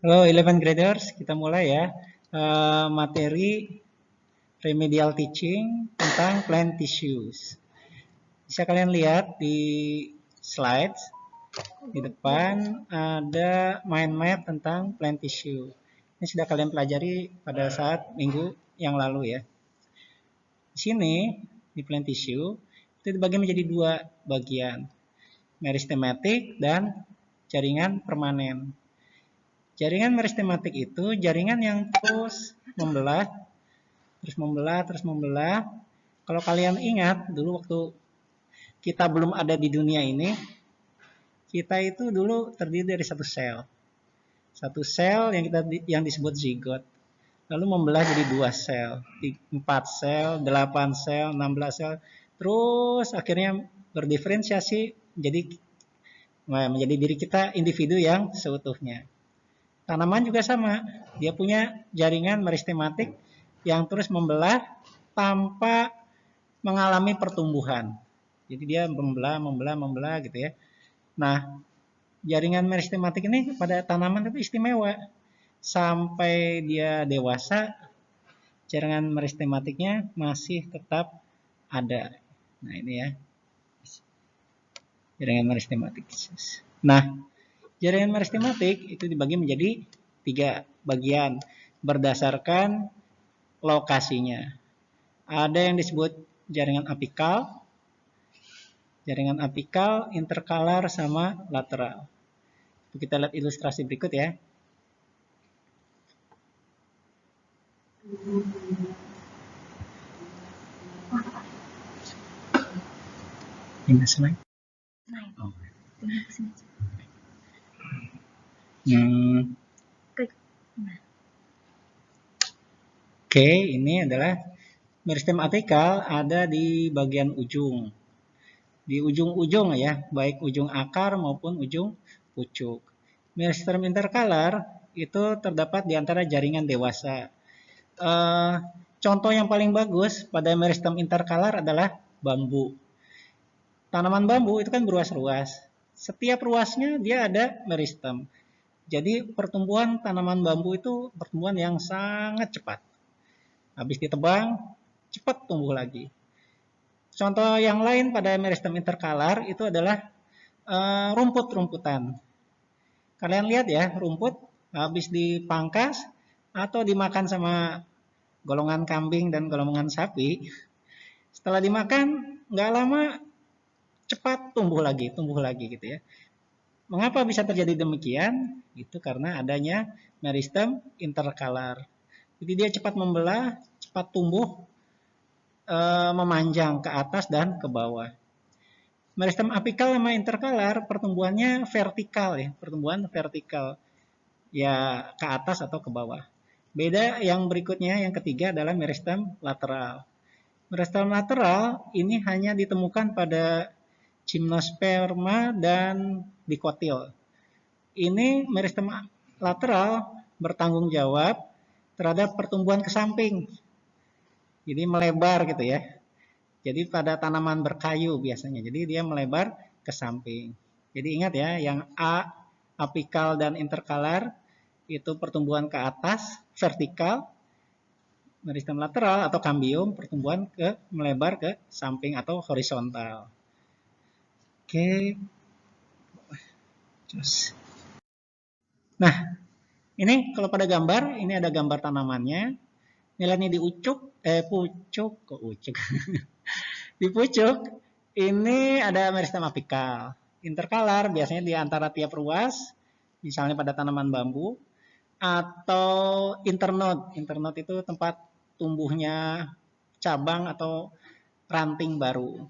Halo 11 graders, kita mulai ya. Materi remedial teaching tentang plant tissues. Bisa kalian lihat di slides di depan ada mind map tentang plant tissue. Ini sudah kalian pelajari pada saat minggu yang lalu ya. Di sini di plant tissue itu dibagi menjadi dua bagian, meristematik dan jaringan permanen. Jaringan meristematik itu jaringan yang terus membelah, terus membelah, terus membelah. Kalau kalian ingat dulu waktu kita belum ada di dunia ini, kita itu dulu terdiri dari satu sel. Satu sel yang disebut zigot. Lalu membelah jadi 2 sel, 4 sel, 8 sel, 16 sel. Terus akhirnya berdiferensiasi menjadi diri kita individu yang seutuhnya. Tanaman juga sama, dia punya jaringan meristematik yang terus membelah tanpa mengalami pertumbuhan. Jadi dia membelah gitu ya. Nah, jaringan meristematik ini pada tanaman itu istimewa. Sampai dia dewasa, jaringan meristematiknya masih tetap ada. Nah, ini ya. Jaringan meristematik. Nah, jaringan meristematik itu dibagi menjadi 3 bagian berdasarkan lokasinya. Ada yang disebut jaringan apikal, interkalar, sama lateral. Kita lihat ilustrasi berikut ya. Ini slide. Oh. Oke, ini adalah meristem apikal ada di bagian ujung. Di ujung-ujung ya, baik ujung akar maupun ujung pucuk. Meristem interkalar itu terdapat di antara jaringan dewasa. Contoh yang paling bagus pada meristem interkalar adalah bambu. Tanaman bambu itu kan beruas-ruas. Setiap ruasnya dia ada meristem. Jadi pertumbuhan tanaman bambu itu pertumbuhan yang sangat cepat. Habis ditebang, cepat tumbuh lagi. Contoh yang lain pada meristem interkalar itu adalah rumput-rumputan. Kalian lihat ya, rumput habis dipangkas atau dimakan sama golongan kambing dan golongan sapi. Setelah dimakan, nggak lama cepat tumbuh lagi gitu ya. Mengapa bisa terjadi demikian? Itu karena adanya meristem interkalar. Jadi dia cepat membelah, cepat tumbuh, memanjang ke atas dan ke bawah. Meristem apikal sama interkalar pertumbuhannya vertikal ya, pertumbuhan vertikal. Ya ke atas atau ke bawah. Beda yang berikutnya, yang ketiga adalah meristem lateral. Meristem lateral ini hanya ditemukan pada gymnosperma dan dikotil. Ini meristem lateral bertanggung jawab terhadap pertumbuhan ke samping. Jadi melebar gitu ya. Jadi pada tanaman berkayu biasanya. Jadi dia melebar ke samping. Jadi ingat ya, yang A, apikal dan interkalar itu pertumbuhan ke atas, vertikal. Meristem lateral atau kambium pertumbuhan melebar ke samping atau horizontal. Oke. Nah, ini kalau pada gambar, ini ada gambar tanamannya. Nilainya di di pucuk, ini ada meristem apikal. Interkalar biasanya di antara tiap ruas, misalnya pada tanaman bambu, atau internode. Internode itu tempat tumbuhnya cabang atau ranting baru.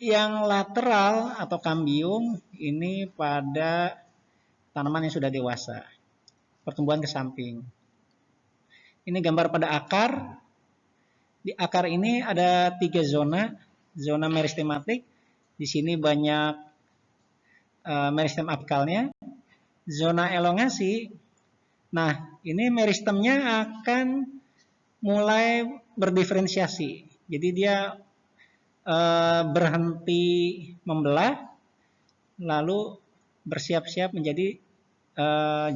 Yang lateral atau kambium ini pada tanaman yang sudah dewasa. Pertumbuhan ke samping. Ini gambar pada akar. Di akar ini ada 3 zona. Zona meristematik. Di sini banyak meristem apikalnya. Zona elongasi. Nah, ini meristemnya akan mulai berdiferensiasi. Jadi dia berhenti membelah, lalu bersiap-siap menjadi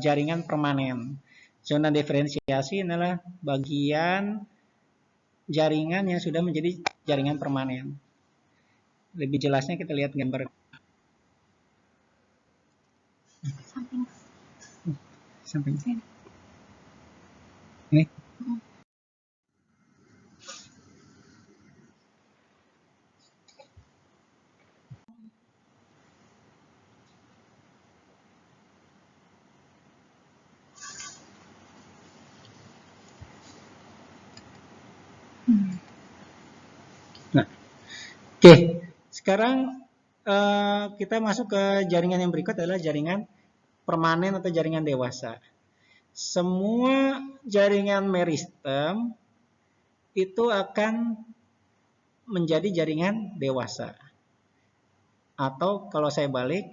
jaringan permanen. Zona diferensiasi adalah bagian jaringan yang sudah menjadi jaringan permanen. Lebih jelasnya kita lihat gambar. Samping sini. Ini. Nah, oke. Sekarang kita masuk ke jaringan yang berikut adalah jaringan permanen atau jaringan dewasa. Semua jaringan meristem itu akan menjadi jaringan dewasa. Atau kalau saya balik,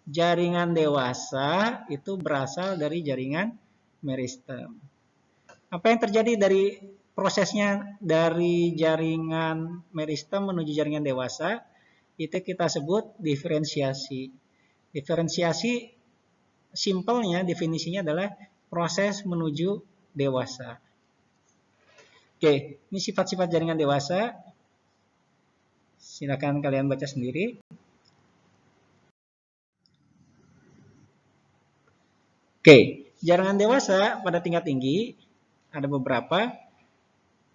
jaringan dewasa itu berasal dari jaringan meristem. Apa yang terjadi dari prosesnya dari jaringan meristem menuju jaringan dewasa? Itu kita sebut diferensiasi. Diferensiasi simpelnya definisinya adalah proses menuju dewasa. Oke, ini sifat-sifat jaringan dewasa. Silakan kalian baca sendiri. Oke, jaringan dewasa pada tingkat tinggi ada beberapa.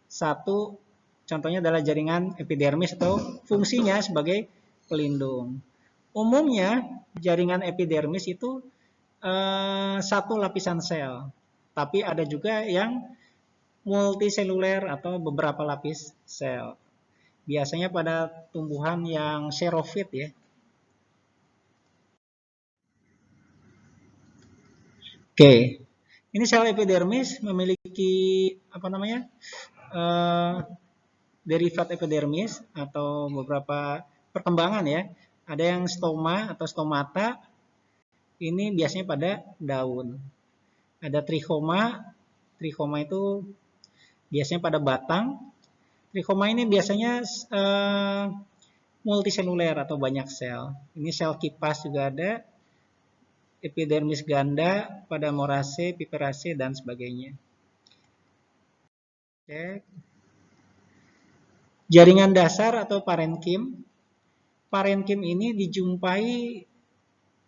Satu, contohnya adalah jaringan epidermis atau fungsinya sebagai pelindung. Umumnya jaringan epidermis itu satu lapisan sel, tapi ada juga yang multiseluler atau beberapa lapis sel. Biasanya pada tumbuhan yang xerofit ya. Oke, ini sel epidermis memiliki derivat epidermis atau beberapa perkembangan ya. Ada yang stoma atau stomata, ini biasanya pada daun. Ada trichoma, trichoma itu biasanya pada batang. Trichoma ini biasanya multiseluler atau banyak sel. Ini sel kipas juga ada. Epidermis ganda pada Moraceae, Viperaceae, dan sebagainya. Cek. Jaringan dasar atau parenkim. Parenkim ini dijumpai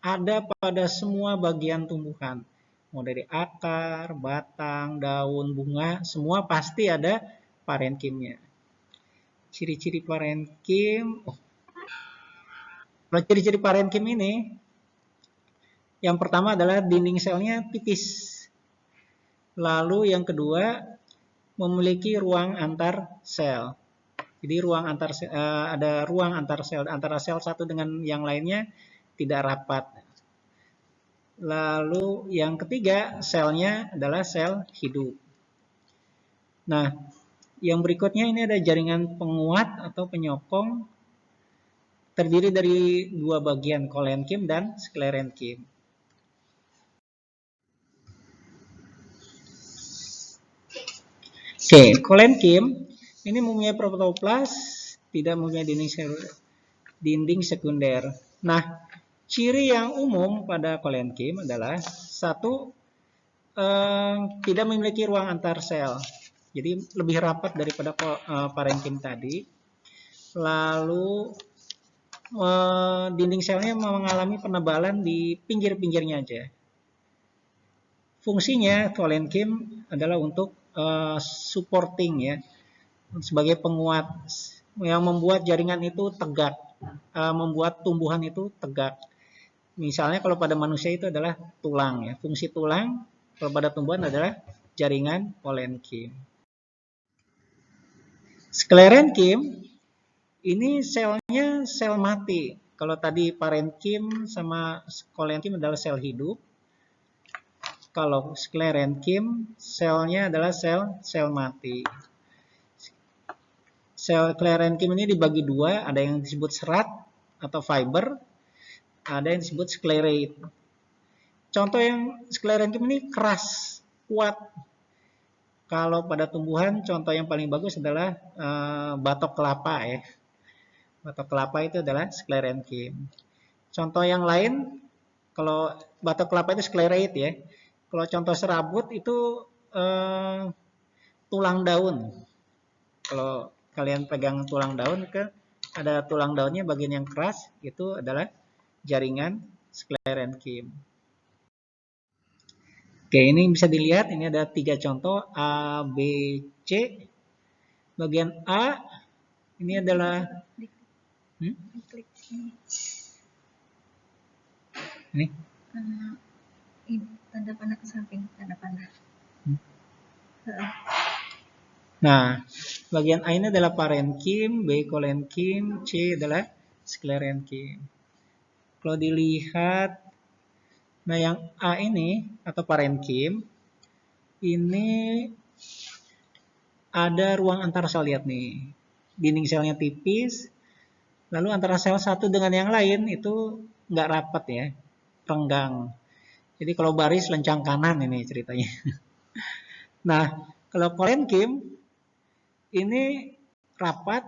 ada pada semua bagian tumbuhan. Mau dari akar, batang, daun, bunga, semua pasti ada parenkimnya. Ciri-ciri parenkim. Ciri-ciri parenkim ini, yang pertama adalah dinding selnya tipis. Lalu yang kedua, memiliki ruang antar sel. Jadi ada ruang antar sel antara sel satu dengan yang lainnya tidak rapat. Lalu yang ketiga, selnya adalah sel hidup. Nah, yang berikutnya ini ada jaringan penguat atau penyokong, terdiri dari dua bagian, kolenkim dan sklerenkim. Oke, kolenkim ini mempunyai protoplas, tidak mempunyai dinding sekunder. Nah, ciri yang umum pada kolenkim adalah satu, tidak memiliki ruang antar sel, jadi lebih rapat daripada parenkim tadi. Lalu dinding selnya mengalami penebalan di pinggir-pinggirnya aja. Fungsinya kolenkim adalah untuk supporting ya, sebagai penguat yang membuat jaringan itu tegak, membuat tumbuhan itu tegak. Misalnya kalau pada manusia itu adalah tulang ya, fungsi tulang. Kalau pada tumbuhan adalah jaringan kolenkim. Sklerenkim ini selnya sel mati. Kalau tadi parenkim sama kolenkim adalah sel hidup. Kalau sklerenkim selnya adalah sel mati. Sel sklerenkim ini dibagi dua, ada yang disebut serat atau fiber, ada yang disebut sklerate. Contoh yang sklerenkim ini keras, kuat. Kalau pada tumbuhan, contoh yang paling bagus adalah batok kelapa ya. Batok kelapa itu adalah sklerenkim. Contoh yang lain Kalau batok kelapa itu sclerate ya. Kalau contoh serabut itu tulang daun. Kalau kalian pegang tulang daun ada tulang daunnya bagian yang keras, itu adalah jaringan sclerenchyme. Oke, ini bisa dilihat, ini ada 3 contoh A, B, C. Bagian A ini adalah ini tanda panah ke samping, tanda panah. Nah, bagian A ini adalah parenchyme, B collenchyme, C adalah sclerenchyme. Kalau dilihat, nah yang A ini atau parenchyme ini ada ruang antara sel, lihat nih. Dinding selnya tipis, lalu antara sel satu dengan yang lain itu nggak rapat ya, renggang. Jadi kalau baris lencang kanan ini ceritanya. Nah, kalau collenchyme ini rapat,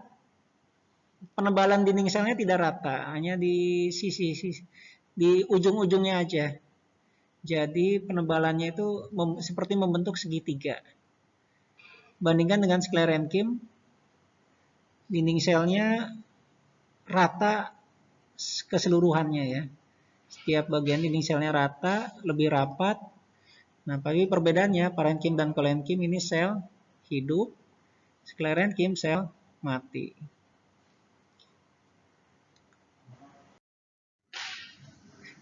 penebalan dinding selnya tidak rata, hanya di sisi-sisi, di ujung-ujungnya aja. Jadi penebalannya itu seperti membentuk segitiga. Bandingkan dengan sclerenchyme, dinding selnya rata keseluruhannya ya. Setiap bagian dinding selnya rata, lebih rapat. Nah, bagi perbedaannya, parenchyme dan collenchyme ini sel hidup, sclerenchyme sel mati.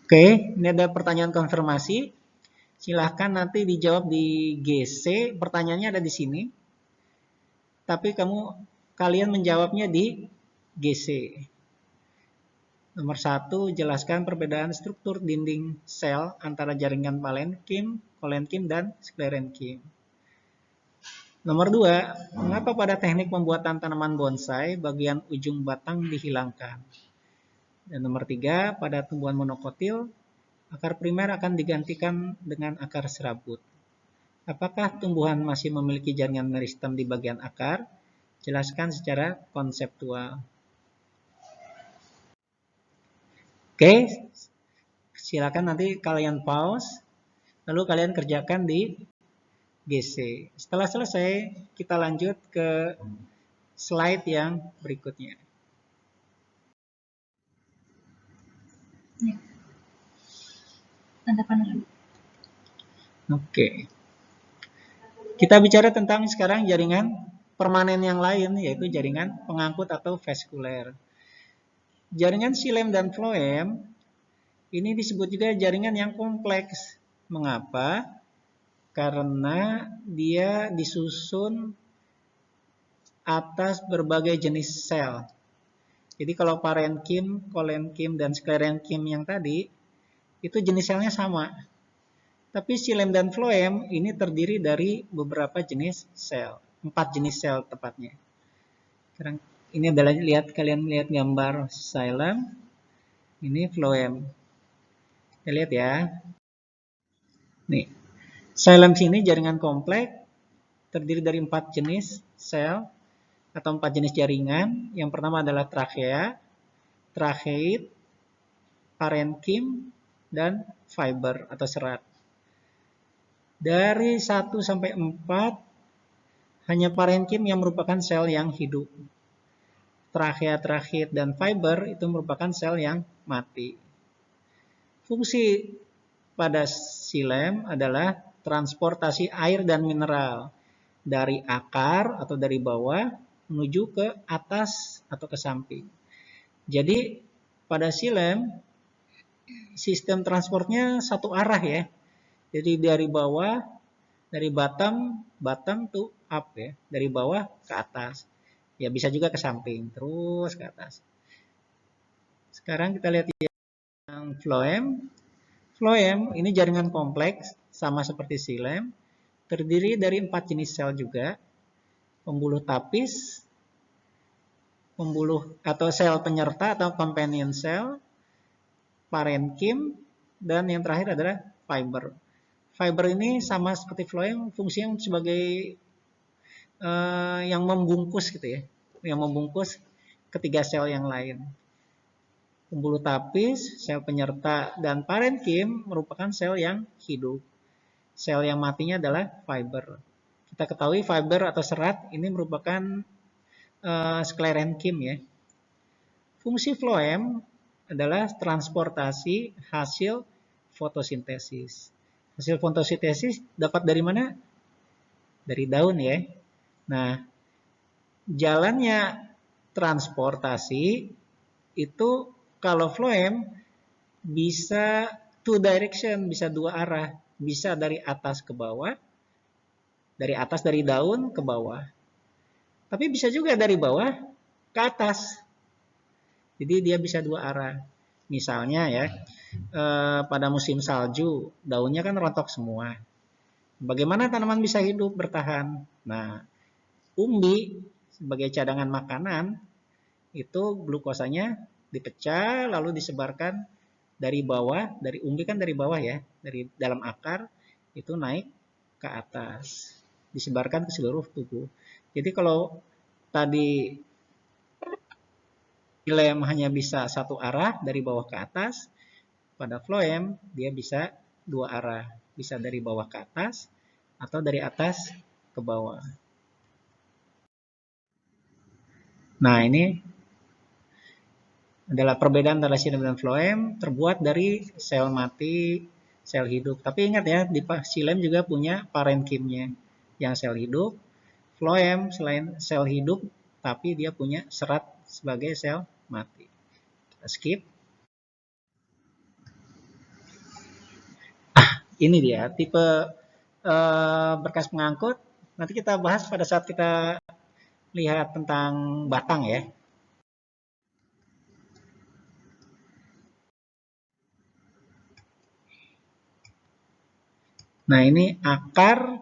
Oke, ini ada pertanyaan konfirmasi. Silahkan nanti dijawab di GC. Pertanyaannya ada di sini. Tapi kalian menjawabnya di GC. Nomor 1, jelaskan perbedaan struktur dinding sel antara jaringan parenchyme, collenchyme, dan sclerenchyme. Nomor 2, mengapa pada teknik pembuatan tanaman bonsai bagian ujung batang dihilangkan? Dan nomor 3, pada tumbuhan monokotil, akar primer akan digantikan dengan akar serabut. Apakah tumbuhan masih memiliki jaringan meristem di bagian akar? Jelaskan secara konseptual. Oke, silakan nanti kalian pause, lalu kalian kerjakan di GC. Setelah selesai, kita lanjut ke slide yang berikutnya. Tanda panah. Oke. Kita bicara tentang sekarang jaringan permanen yang lain, yaitu jaringan pengangkut atau vaskuler. Jaringan xilem dan floem ini disebut juga jaringan yang kompleks. Mengapa? Karena dia disusun atas berbagai jenis sel. Jadi kalau parenchyme, collenchyme, dan sclerenchyme yang tadi, itu jenis selnya sama. Tapi xilem dan floem ini terdiri dari beberapa jenis sel. 4 jenis sel tepatnya. Sekarang ini adalah kalian lihat gambar xilem, ini floem. Kita lihat ya. Nih, xilem sini jaringan kompleks terdiri dari 4 jenis sel atau 4 jenis jaringan. Yang pertama adalah trachea, tracheid, parenchyme, dan fiber atau serat. Dari 1 sampai 4 hanya parenchyme yang merupakan sel yang hidup. Trachea, tracheid, dan fiber itu merupakan sel yang mati. Fungsi pada xilem adalah transportasi air dan mineral dari akar atau dari bawah menuju ke atas atau ke samping. Jadi pada xilem sistem transportnya satu arah ya. Jadi dari bawah, dari bottom to up ya, dari bawah ke atas. Ya bisa juga ke samping, terus ke atas. Sekarang kita lihat yang floem. Floem ini jaringan kompleks sama seperti xilem, terdiri dari 4 jenis sel juga. Pembuluh tapis, pembuluh atau sel penyerta atau companion cell, parenchyme, dan yang terakhir adalah fiber. Fiber ini sama seperti floem, fungsinya sebagai yang membungkus gitu ya, yang membungkus ketiga sel yang lain. Pembuluh tapis, sel penyerta, dan parenkim merupakan sel yang hidup. Sel yang matinya adalah fiber. Kita ketahui fiber atau serat ini merupakan sklerenkim ya. Fungsi floem adalah transportasi hasil fotosintesis. Hasil fotosintesis dapat dari mana? Dari daun ya. Nah, jalannya transportasi itu kalau floem bisa two direction, bisa dua arah. Bisa dari atas ke bawah, dari daun ke bawah. Tapi bisa juga dari bawah ke atas. Jadi dia bisa dua arah. Misalnya ya, pada musim salju, daunnya kan rontok semua. Bagaimana tanaman bisa hidup bertahan? Nah, umbi sebagai cadangan makanan, itu glukosanya dipecah lalu disebarkan dari bawah, dari umbi kan dari bawah ya, dari dalam akar, itu naik ke atas. Disebarkan ke seluruh tubuh. Jadi kalau tadi xilem hanya bisa satu arah dari bawah ke atas, pada floem dia bisa dua arah, bisa dari bawah ke atas atau dari atas ke bawah. Nah, ini adalah perbedaan antara xilem dan floem, terbuat dari sel mati, sel hidup. Tapi ingat ya, di xilem juga punya parenkimnya yang sel hidup. Floem selain sel hidup, tapi dia punya serat sebagai sel mati. Kita skip. Ini dia tipe berkas pengangkut. Nanti kita bahas pada saat kita lihat tentang batang ya. Nah, ini akar,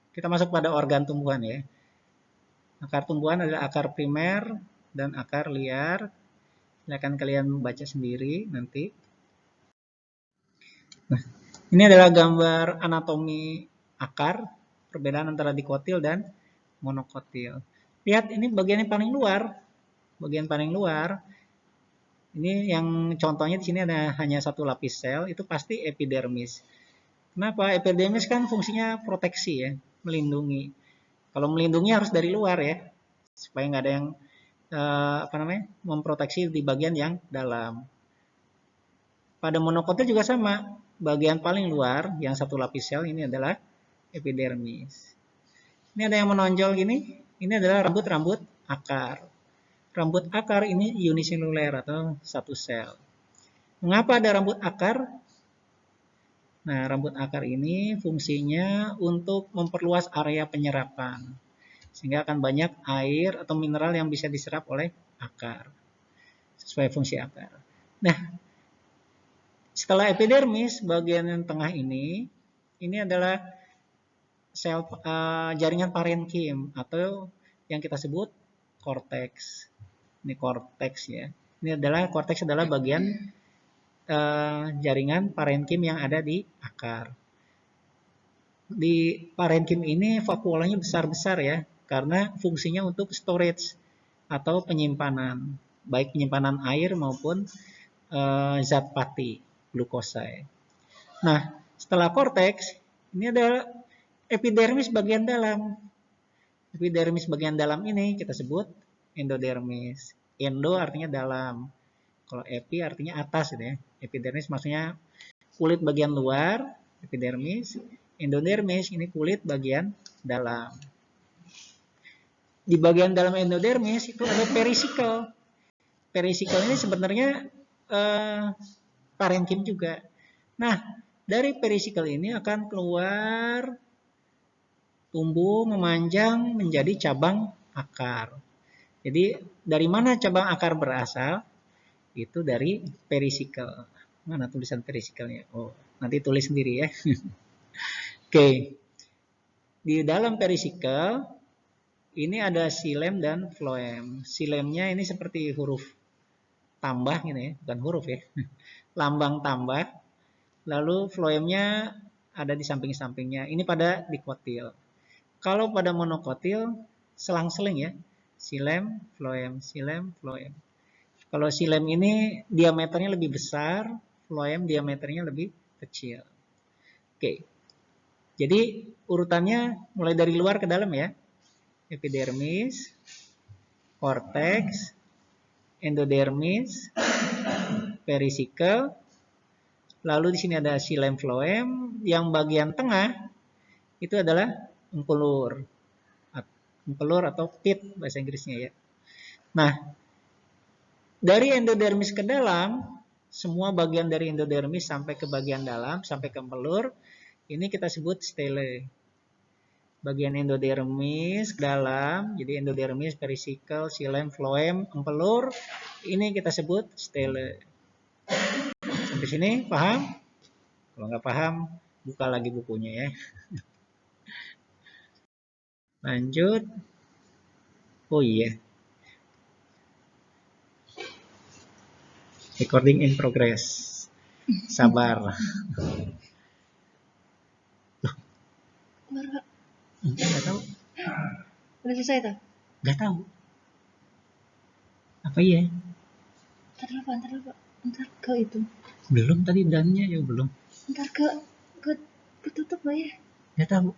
kita masuk pada organ tumbuhan ya. Akar tumbuhan adalah akar primer dan akar liar. Silakan kalian baca sendiri nanti. Nah, ini adalah gambar anatomi akar, perbedaan antara dikotil dan monokotil. Lihat ini bagian yang paling luar. Bagian paling luar. Ini yang contohnya di sini ada hanya satu lapis sel, itu pasti epidermis. Kenapa? Epidermis kan fungsinya proteksi ya, melindungi. Kalau melindungi harus dari luar ya, supaya nggak ada yang memproteksi di bagian yang dalam. Pada monokotil juga sama, bagian paling luar yang satu lapis sel ini adalah epidermis. Ini ada yang menonjol gini, ini adalah rambut-rambut akar. Rambut akar ini uniseluler atau satu sel. Mengapa ada rambut akar? Nah, rambut akar ini fungsinya untuk memperluas area penyerapan. Sehingga akan banyak air atau mineral yang bisa diserap oleh akar. Sesuai fungsi akar. Nah, setelah epidermis, bagian yang tengah ini adalah sel jaringan parenkim atau yang kita sebut korteks. Ini korteks ya. Ini adalah korteks adalah bagian jaringan parenkim yang ada di akar. Di parenkim ini vakuolanya besar-besar ya, karena fungsinya untuk storage atau penyimpanan, baik penyimpanan air maupun zat pati, glukosa. Nah, setelah korteks, ini ada epidermis bagian dalam. Epidermis bagian dalam ini kita sebut endodermis. Endo artinya dalam. Kalau epi artinya atas gitu ya. Epidermis maksudnya kulit bagian luar, epidermis. Endodermis ini kulit bagian dalam. Di bagian dalam endodermis itu ada perisikel. Perisikel ini sebenarnya parenkim juga. Nah, dari perisikel ini akan keluar tumbuh memanjang menjadi cabang akar. Jadi dari mana cabang akar berasal? Itu dari perisikel. Mana tulisan perisikelnya? Oh, nanti tulis sendiri ya. Oke. Di dalam perisikel ini ada xilem dan floem. Xilemnya ini seperti huruf tambah gitu ya, bukan huruf ya. Lambang tambah. Lalu floemnya ada di samping-sampingnya. Ini pada dikotil. Kalau pada monokotil selang-seling ya. Xilem, floem, xilem, floem. Kalau xilem ini diameternya lebih besar, phloem diameternya lebih kecil. Oke. Jadi urutannya mulai dari luar ke dalam ya. Epidermis, cortex, endodermis, pericycle. Lalu di sini ada xilem phloem, yang bagian tengah itu adalah empelur. Empelur atau pit bahasa Inggrisnya ya. Nah, dari endodermis ke dalam, semua bagian dari endodermis sampai ke bagian dalam, sampai ke empelur, ini kita sebut stele. Bagian endodermis ke dalam, jadi endodermis, pericycle, xilem, phloem, empelur, ini kita sebut stele. Sampai sini paham? Kalau nggak paham, buka lagi bukunya ya. Lanjut. Oh iya. Recording in progress. Sabar. Nggak tahu. Udah selesai tuh? Nggak tahu. Apa iya? Ntar dulu, ntar ke itu. Belum tadi dannya ya belum. Ntar ke tutup lah ya. Nggak tahu.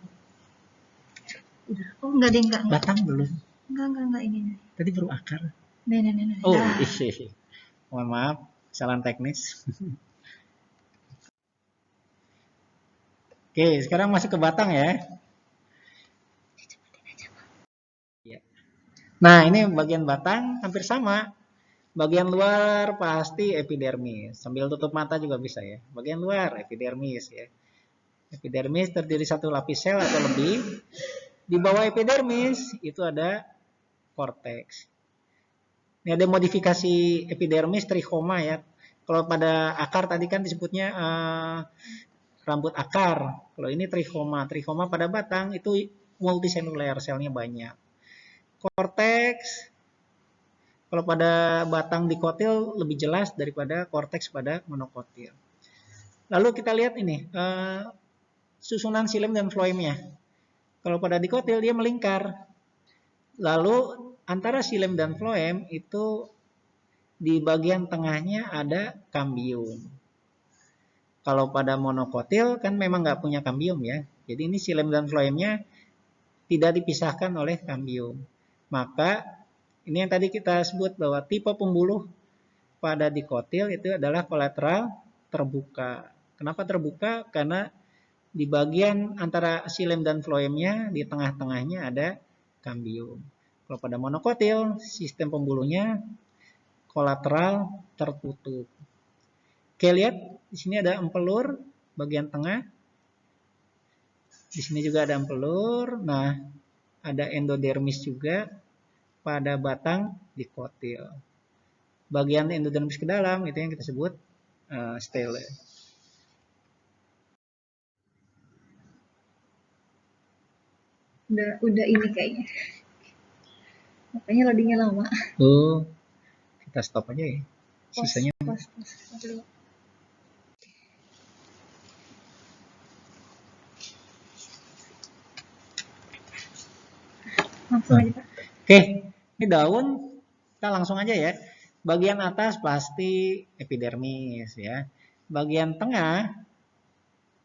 Udah. Oh enggak deh, enggak. Batang belum. Enggak ini. Tadi baru akar. Nih. Oh, ih. Mohon maaf, kesalahan teknis. Oke, sekarang masuk ke batang ya. Nah, ini bagian batang hampir sama. Bagian luar pasti epidermis. Sambil tutup mata juga bisa ya. Bagian luar epidermis ya. Epidermis terdiri satu lapis sel atau lebih. Di bawah epidermis itu ada korteks. Ini ada modifikasi epidermis trichoma ya. Kalau pada akar tadi kan disebutnya rambut akar. Kalau ini trichoma. Trichoma pada batang itu multiseluler, selnya banyak. Korteks, kalau pada batang dikotil lebih jelas daripada korteks pada monokotil. Lalu kita lihat ini, susunan xilem dan phloemnya. Kalau pada dikotil dia melingkar. Lalu antara xilem dan phloem itu di bagian tengahnya ada kambium. Kalau pada monokotil kan memang nggak punya kambium ya. Jadi ini xilem dan phloemnya tidak dipisahkan oleh kambium. Maka ini yang tadi kita sebut bahwa tipe pembuluh pada dikotil itu adalah kolateral terbuka. Kenapa terbuka? Karena di bagian antara xilem dan phloemnya di tengah-tengahnya ada kambium. Kalau pada monokotil sistem pembuluhnya kolateral tertutup. Oke, lihat di sini ada empelur bagian tengah. Di sini juga ada empelur. Nah, ada endodermis juga pada batang dikotil. Bagian endodermis ke dalam itu yang kita sebut stele. Udah ini kayaknya. Makanya loadingnya lama. Oh, kita stop aja ya. Sisanya Pause. Langsung aja Pak. Oke, ini daun kita langsung aja ya. Bagian atas pasti epidermis ya. Bagian tengah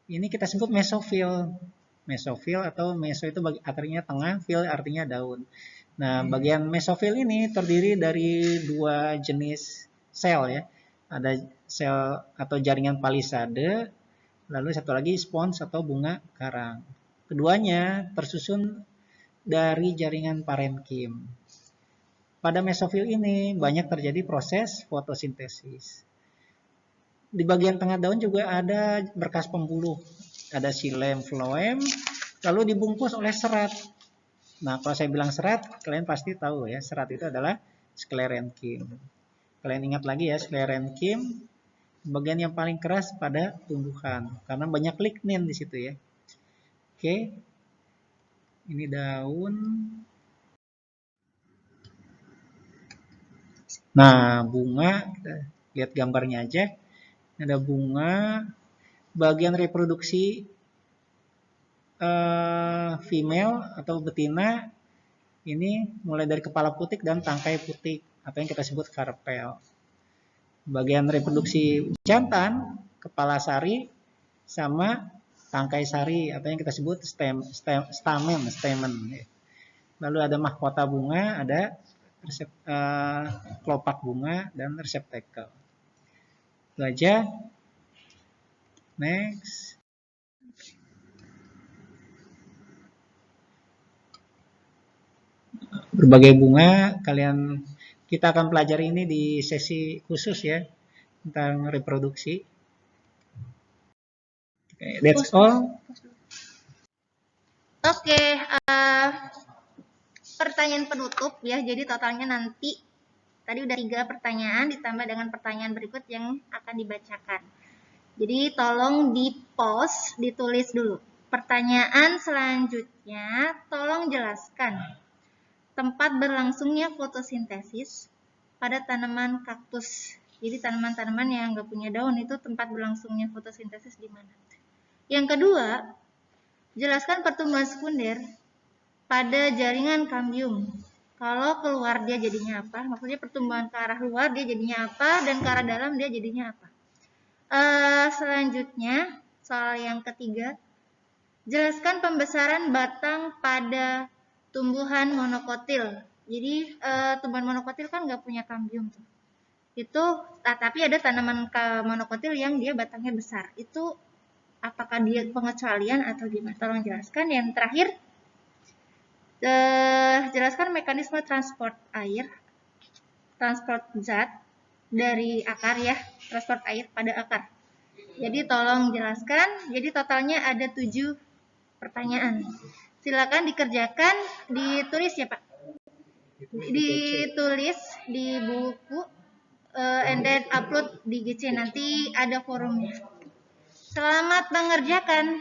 ini kita sebut mesofil. Mesofil atau meso itu artinya tengah, fil artinya daun. Nah, bagian mesofil ini terdiri dari dua jenis sel ya. Ada sel atau jaringan palisade, lalu satu lagi spons atau bunga karang. Keduanya tersusun dari jaringan parenkim. Pada mesofil ini banyak terjadi proses fotosintesis. Di bagian tengah daun juga ada berkas pembuluh. Ada xilem, phloem, lalu dibungkus oleh serat. Nah, kalau saya bilang serat, kalian pasti tahu ya, serat itu adalah sklerenkim. Kalian ingat lagi ya, sklerenkim bagian yang paling keras pada tumbuhan karena banyak lignin di situ ya. Oke. Ini daun. Nah, bunga, kita lihat gambarnya aja. Ada bunga, bagian reproduksi female atau betina ini mulai dari kepala putik dan tangkai putik atau yang kita sebut karpel. Bagian reproduksi jantan, kepala sari, sama tangkai sari atau yang kita sebut stamen. Lalu ada mahkota bunga, ada kelopak bunga dan reseptakel. Itu aja. Next. Berbagai bunga kita akan pelajari ini di sesi khusus ya tentang reproduksi. Okay, that's all. Oke, pertanyaan penutup ya. Jadi totalnya nanti tadi udah 3 pertanyaan ditambah dengan pertanyaan berikut yang akan dibacakan. Jadi tolong di-post, ditulis dulu. Pertanyaan selanjutnya, tolong jelaskan tempat berlangsungnya fotosintesis pada tanaman kaktus. Jadi tanaman-tanaman yang nggak punya daun itu tempat berlangsungnya fotosintesis di mana. Yang kedua, jelaskan pertumbuhan sekunder pada jaringan kambium. Kalau keluar dia jadinya apa? Maksudnya pertumbuhan ke arah luar dia jadinya apa, dan ke arah dalam dia jadinya apa. Selanjutnya, soal yang ketiga, jelaskan pembesaran batang pada tumbuhan monokotil. Jadi tumbuhan monokotil kan nggak punya kambium tuh. Tapi ada tanaman monokotil yang dia batangnya besar. Itu apakah dia pengecualian atau gimana? Tolong jelaskan. Yang terakhir, jelaskan mekanisme transport zat dari akar ya, transport air pada akar. Jadi tolong jelaskan. Jadi totalnya ada 7 pertanyaan. Silakan dikerjakan, ditulis ya Pak. Ditulis di buku and then upload di GC, nanti ada forumnya. Selamat mengerjakan.